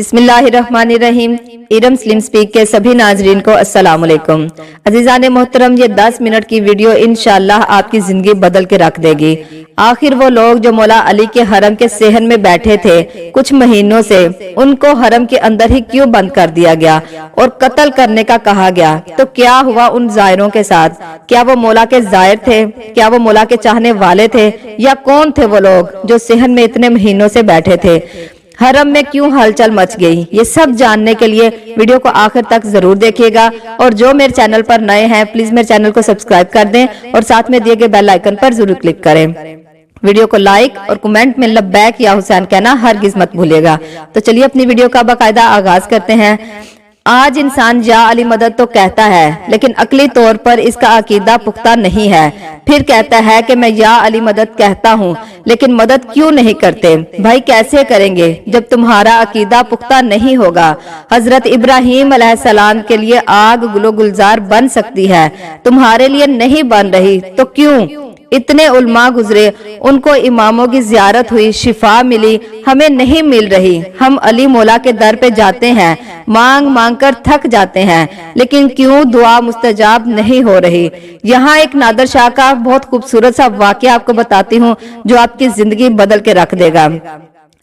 बिस्मिल्लाहिर्रहमानिर्रहीम। Iram slim speak के सभी नाजरीन को अस्सलाम वालेकुम। अजीजान मोहतरम, ये 10 मिनट की वीडियो इंशाअल्लाह आपकी जिंदगी बदल के रख देगी। आखिर वो लोग जो मौला अली के हरम के सेहन में बैठे थे कुछ महीनों से, उनको हरम के अंदर ही क्यों बंद कर दिया गया और कत्ल करने का कहा गया? तो क्या हुआ उन जायरों के साथ? क्या वो मौला के जायर थे? क्या वो मौला के चाहने वाले थे? या कौन थे वो लोग जो सेहन में इतने महीनों से बैठे थे? हरम में क्यों हलचल मच गई? ये सब जानने के लिए वीडियो को आखिर तक जरूर देखिएगा। और जो मेरे चैनल पर नए हैं प्लीज मेरे चैनल को सब्सक्राइब कर दें और साथ में दिए गए बेल आइकन पर जरूर क्लिक करें। वीडियो को लाइक और कमेंट में लब्बैक या हुसैन कहना हरगिज मत भूलिएगा। तो चलिए अपनी वीडियो का बाकायदा आगाज करते हैं। आज इंसान या अली मदद तो कहता है, लेकिन अकली तौर पर इसका अकीदा पुख्ता नहीं है। फिर कहता है कि मैं या अली मदद कहता हूँ, लेकिन मदद क्यों नहीं करते? भाई कैसे करेंगे जब तुम्हारा अकीदा पुख्ता नहीं होगा? हजरत इब्राहीम अलैहिस्सलाम के लिए आग गुलो गुलजार बन सकती है, तुम्हारे लिए नहीं बन रही, तो क्यों? इतने उल्मा गुजरे, उनको इमामों की जियारत हुई, शिफा मिली, हमें नहीं मिल रही। हम अली मौला के दर पे जाते हैं, मांग मांग कर थक जाते हैं, लेकिन क्यों दुआ मुस्तजाब नहीं हो रही? यहाँ एक नादर शाह का बहुत खूबसूरत सा वाकया आपको बताती हूँ जो आपकी जिंदगी बदल के रख देगा।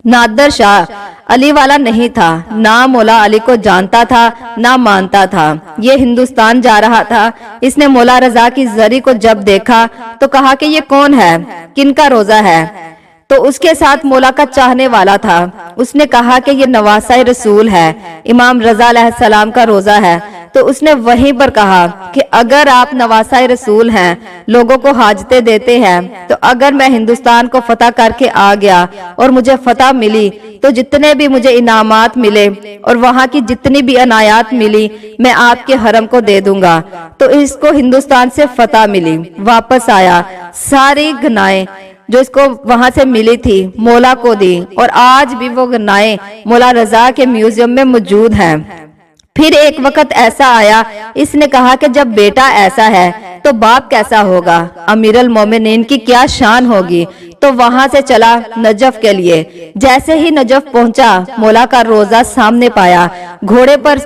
नादर शाह अली वाला नहीं था, ना मौला अली को जानता था ना मानता था। ये हिंदुस्तान जा रहा था। इसने मौला रजा की जरी को जब देखा तो कहा कि ये कौन है, किनका रोजा है? तो उसके साथ मौला का चाहने वाला था। उसने कहा कि ये नवासा रसूल है, इमाम रजा अलैहिस्सलाम का रोजा है। तो उसने वहीं पर कहा कि अगर आप नवासा रसूल हैं, लोगों को हाजते देते हैं, तो अगर मैं हिंदुस्तान को फतह करके आ गया और मुझे फतह मिली तो जितने भी मुझे इनामात मिले और वहाँ की जितनी भी अनायात मिली मैं आपके हरम को दे दूंगा। तो इसको हिंदुस्तान से फतह मिली, वापस आया, सारी गनाएं जो इसको वहां से मिली थी मौला को दी, और आज भी वो गनाएं मौला रजा के म्यूजियम में मौजूद हैं। फिर एक वक्त ऐसा आया, इसने कहा कि जब बेटा ऐसा है तो बाप कैसा होगा? अमीरुल मोमिनीन की क्या शान होगी? तो वहां से चला नजफ के लिए। जैसे ही नजफ पहुंचा मौला का रोजा सामने पाया, घोड़े पर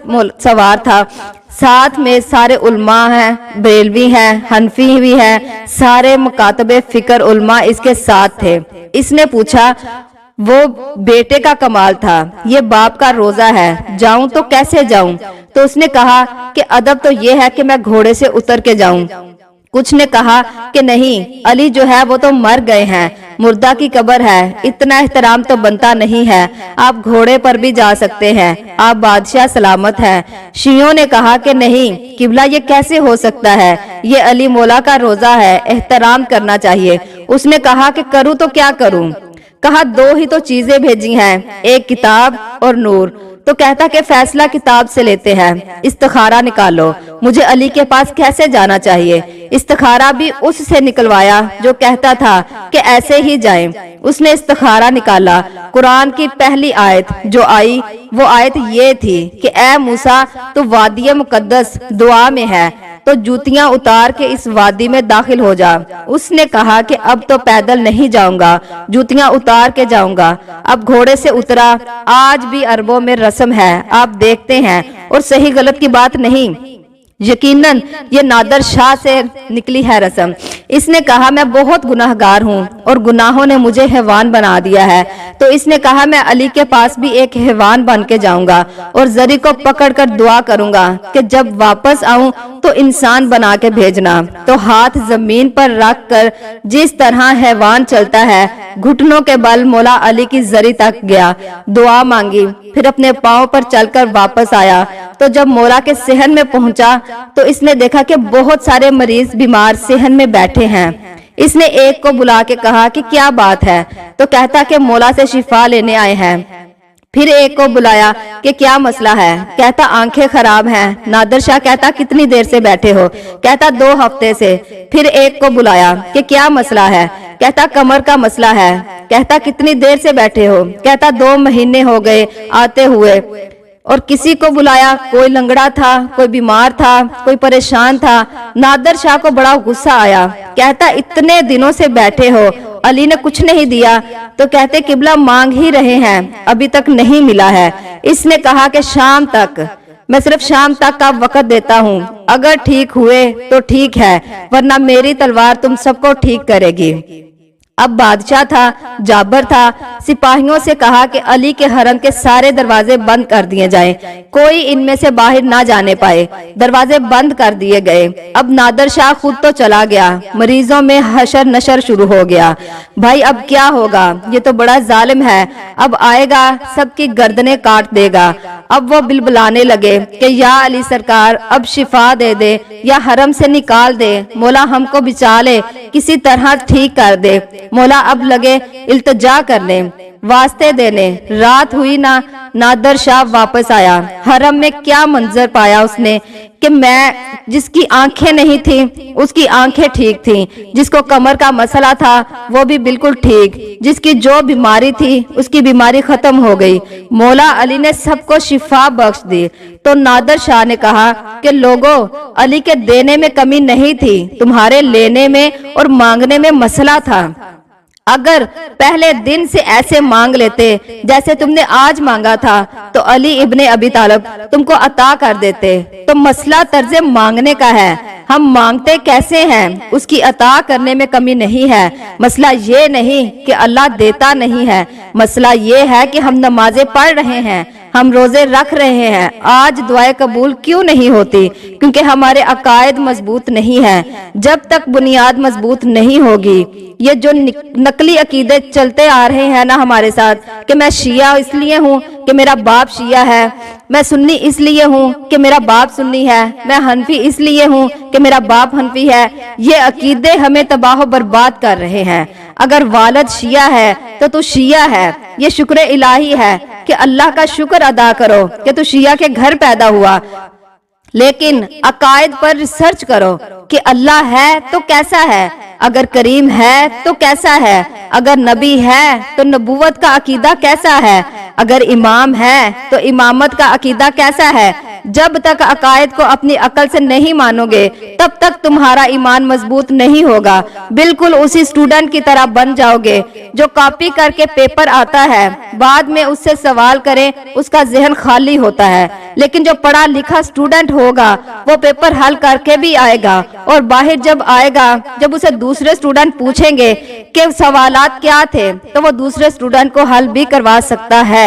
सवार था, साथ में सारे उल्मा हैं, बेलवी हैं, हनफी भी हैं, सारे मुकातबे फिक्र उल्मा इसके साथ थे। इसने पूछा, वो बेटे का कमाल था, ये बाप का रोजा है, जाऊं तो कैसे जाऊं? तो उसने कहा कि अदब तो ये है कि मैं घोड़े से उतर के जाऊं। कुछ ने कहा कि नहीं, अली जो है वो तो मर गए हैं, मुर्दा की कब्र है, इतना एहतराम तो बनता नहीं है, आप घोड़े पर भी जा सकते हैं, आप बादशाह सलामत हैं। शियों ने कहा कि नहीं किबला, ये कैसे हो सकता है, ये अली मौला का रोजा है, एहतराम करना चाहिए। उसने कहा कि करूं तो क्या करूं? कहा दो ही तो चीजें भेजी हैं, एक किताब और नूर। तो कहता कि फैसला किताब से लेते हैं, इस्तिखारा निकालो, मुझे अली के पास कैसे जाना चाहिए? इस्तिखारा भी उससे निकलवाया जो कहता था कि ऐसे ही जाएं। उसने इस्तिखारा निकाला। कुरान की पहली आयत जो आई वो आयत ये थी कि ए मूसा, तू वादी मुकद्दस दुआ में है, तो जूतियां उतार के इस वादी में दाखिल हो जा। उसने कहा कि अब तो पैदल नहीं जाऊंगा, जूतियां उतार के जाऊंगा। अब घोड़े से उतरा। आज भी अरबों में रस्म है, आप देखते हैं, और सही गलत की बात नहीं, यकीनन ये नादर शाह से निकली है रस्म। इसने कहा मैं बहुत गुनाहगार हूँ और गुनाहों ने मुझे हैवान बना दिया है। तो इसने कहा मैं अली के पास भी एक हैवान बन के जाऊंगा और जरी को पकड़कर दुआ करूंगा कि जब वापस आऊं तो इंसान बना के भेजना। तो हाथ जमीन पर रख कर जिस तरह हैवान चलता है, घुटनों के बल मौला अली की जरी तक गया, दुआ मांगी, फिर अपने पांव पर चलकर वापस आया। तो जब मौला के सेहन में पहुंचा तो इसने देखा कि बहुत सारे मरीज बीमार सेहन में बैठे हैं। इसने एक को बुला के कहा कि क्या बात है? तो कहता कि मौला से शिफा लेने आए हैं। फिर एक को बुलाया कि क्या मसला है? कहता आंखें खराब हैं। नादर शाह कहता कितनी देर से बैठे हो? कहता 2 हफ्ते से। फिर एक को बुलाया कि क्या मसला है? कहता कमर का मसला है। कहता कितनी देर से बैठे हो? कहता 2 महीने हो गए आते हुए। और किसी को बुलाया, कोई लंगड़ा था, कोई बीमार था, कोई परेशान था। नादर शाह को बड़ा गुस्सा आया। कहता इतने दिनों से बैठे हो अली ने कुछ नहीं दिया तो कहते किबला मांग ही रहे हैं, अभी तक नहीं मिला है। इसने कहा कि शाम तक, मैं सिर्फ शाम तक का वक्त देता हूँ, अगर ठीक हुए तो ठीक है, वरना मेरी तलवार तुम सबको ठीक करेगी। अब बादशाह था, जाबर था, सिपाहियों से कहा कि अली के हरम के सारे दरवाजे बंद कर दिए जाएं, कोई इनमें से बाहर ना जाने पाए। दरवाजे बंद कर दिए गए। अब नादर शाह खुद तो चला गया, मरीजों में हशर नशर शुरू हो गया। भाई अब क्या होगा, ये तो बड़ा जालिम है, अब आएगा सबकी गर्दनें काट देगा। अब वो बिलबिलाने लगे कि या अली सरकार अब शिफा दे दे या हरम से निकाल दे, मौला हमको बचा ले, किसी तरह ठीक कर दे। मौला अब लगे इल्तिजा करने, वास्ते देने। रात हुई ना, नादर शाह वापस आया। हरम में क्या मंजर पाया उसने कि मैं जिसकी आंखें नहीं थी उसकी आंखें ठीक थी, जिसको कमर का मसला था वो भी बिल्कुल ठीक, जिसकी जो बीमारी थी उसकी बीमारी खत्म हो गई। मौला अली ने सबको शिफा बख्श दी। तो नादर शाह ने कहा कि लोगों, अली के देने में कमी नहीं थी, तुम्हारे लेने में और मांगने में मसला था। अगर पहले दिन से ऐसे मांग लेते जैसे तुमने आज मांगा था तो अली इब्ने अबी तालिब तुमको अता कर देते। तो मसला तर्ज मांगने का है, हम मांगते कैसे हैं उसकी अता करने में कमी नहीं है। मसला ये नहीं कि अल्लाह देता नहीं है, मसला ये है कि हम नमाजें पढ़ रहे हैं, हम रोजे रख रहे हैं, आज दुआएं कबूल क्यों नहीं होती? क्योंकि हमारे अकायद मजबूत नहीं है। जब तक बुनियाद मजबूत नहीं होगी, ये जो नकली अकीदे चलते आ रहे हैं ना हमारे साथ, कि मैं शिया इसलिए हूँ कि मेरा बाप शिया है, मैं सुन्नी इसलिए हूँ कि मेरा बाप सुन्नी है, मैं हनफी इसलिए हूँ कि मेरा बाप हनफी है, ये अकीदे हमें तबाह बर्बाद कर रहे हैं। अगर वालिद शिया है तो तू शिया है, ये शुक्र इलाही है कि अल्लाह का शुक्र अदा करो कि तू शिया के घर पैदा हुआ। लेकिन अकायद पर रिसर्च करो कि अल्लाह है तो कैसा है, अगर करीम है तो कैसा है, अगर नबी है तो नबूवत का अकीदा कैसा है, अगर इमाम है तो इमामत का अकीदा कैसा है। जब तक अकायद को अपनी अकल से नहीं मानोगे तब तक तुम्हारा ईमान मजबूत नहीं होगा। बिल्कुल उसी स्टूडेंट की तरह बन जाओगे जो कॉपी करके पेपर आता है, बाद में उससे सवाल करें उसका जहन खाली होता है। लेकिन जो पढ़ा लिखा स्टूडेंट होगा वो पेपर हल करके भी आएगा, और बाहर जब आएगा, जब उसे दूसरे स्टूडेंट पूछेंगे कि सवालात क्या थे, तो वो दूसरे स्टूडेंट को हल भी करवा सकता है।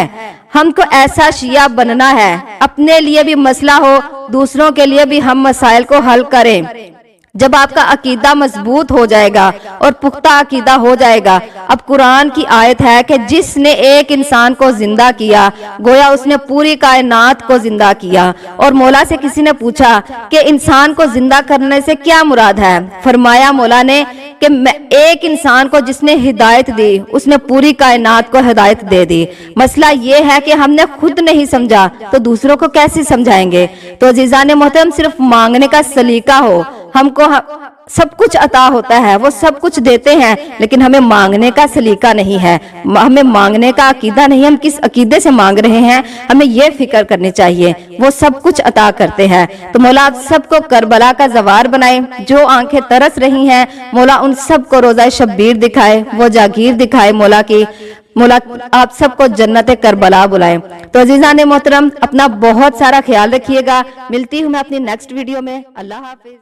हमको ऐसा शिया बनना है, अपने लिए भी मसला हो, दूसरों के लिए भी हम मसाइल को हल करें। जब आपका अकीदा मजबूत हो जाएगा और पुख्ता अकीदा हो जाएगा। अब कुरान की आयत है कि जिसने एक इंसान को जिंदा किया गोया उसने पूरी कायनात को जिंदा किया। और मौला से किसी ने पूछा कि इंसान को जिंदा करने से क्या मुराद है? फरमाया मौला ने कि एक इंसान को जिसने हिदायत दी उसने पूरी कायनात को हिदायत दे दी। मसला ये है कि हमने खुद नहीं समझा तो दूसरों को कैसे समझाएंगे? तो अजीजान मोहतरम, सिर्फ मांगने का सलीका हो, हमको सब कुछ अता होता है, वो सब कुछ देते हैं, लेकिन हमें मांगने का सलीका नहीं है, हमें मांगने का अकीदा नहीं है। हम किस अकीदे से मांग रहे हैं हमें ये फिक्र करनी चाहिए। वो सब कुछ अता करते हैं। तो मौला आप सबको करबला का जवार बनाए। जो आंखें तरस रही हैं मौला उन सबको रोज़ा शब्बीर दिखाए, वो जागीर दिखाए मौला की। मौला आप सबको जन्नत करबला बुलाए। तो अजीजान मोहतरम, अपना बहुत सारा ख्याल रखिएगा। मिलती हूँ मैं अपनी नेक्स्ट वीडियो में। अल्लाह हाफिज।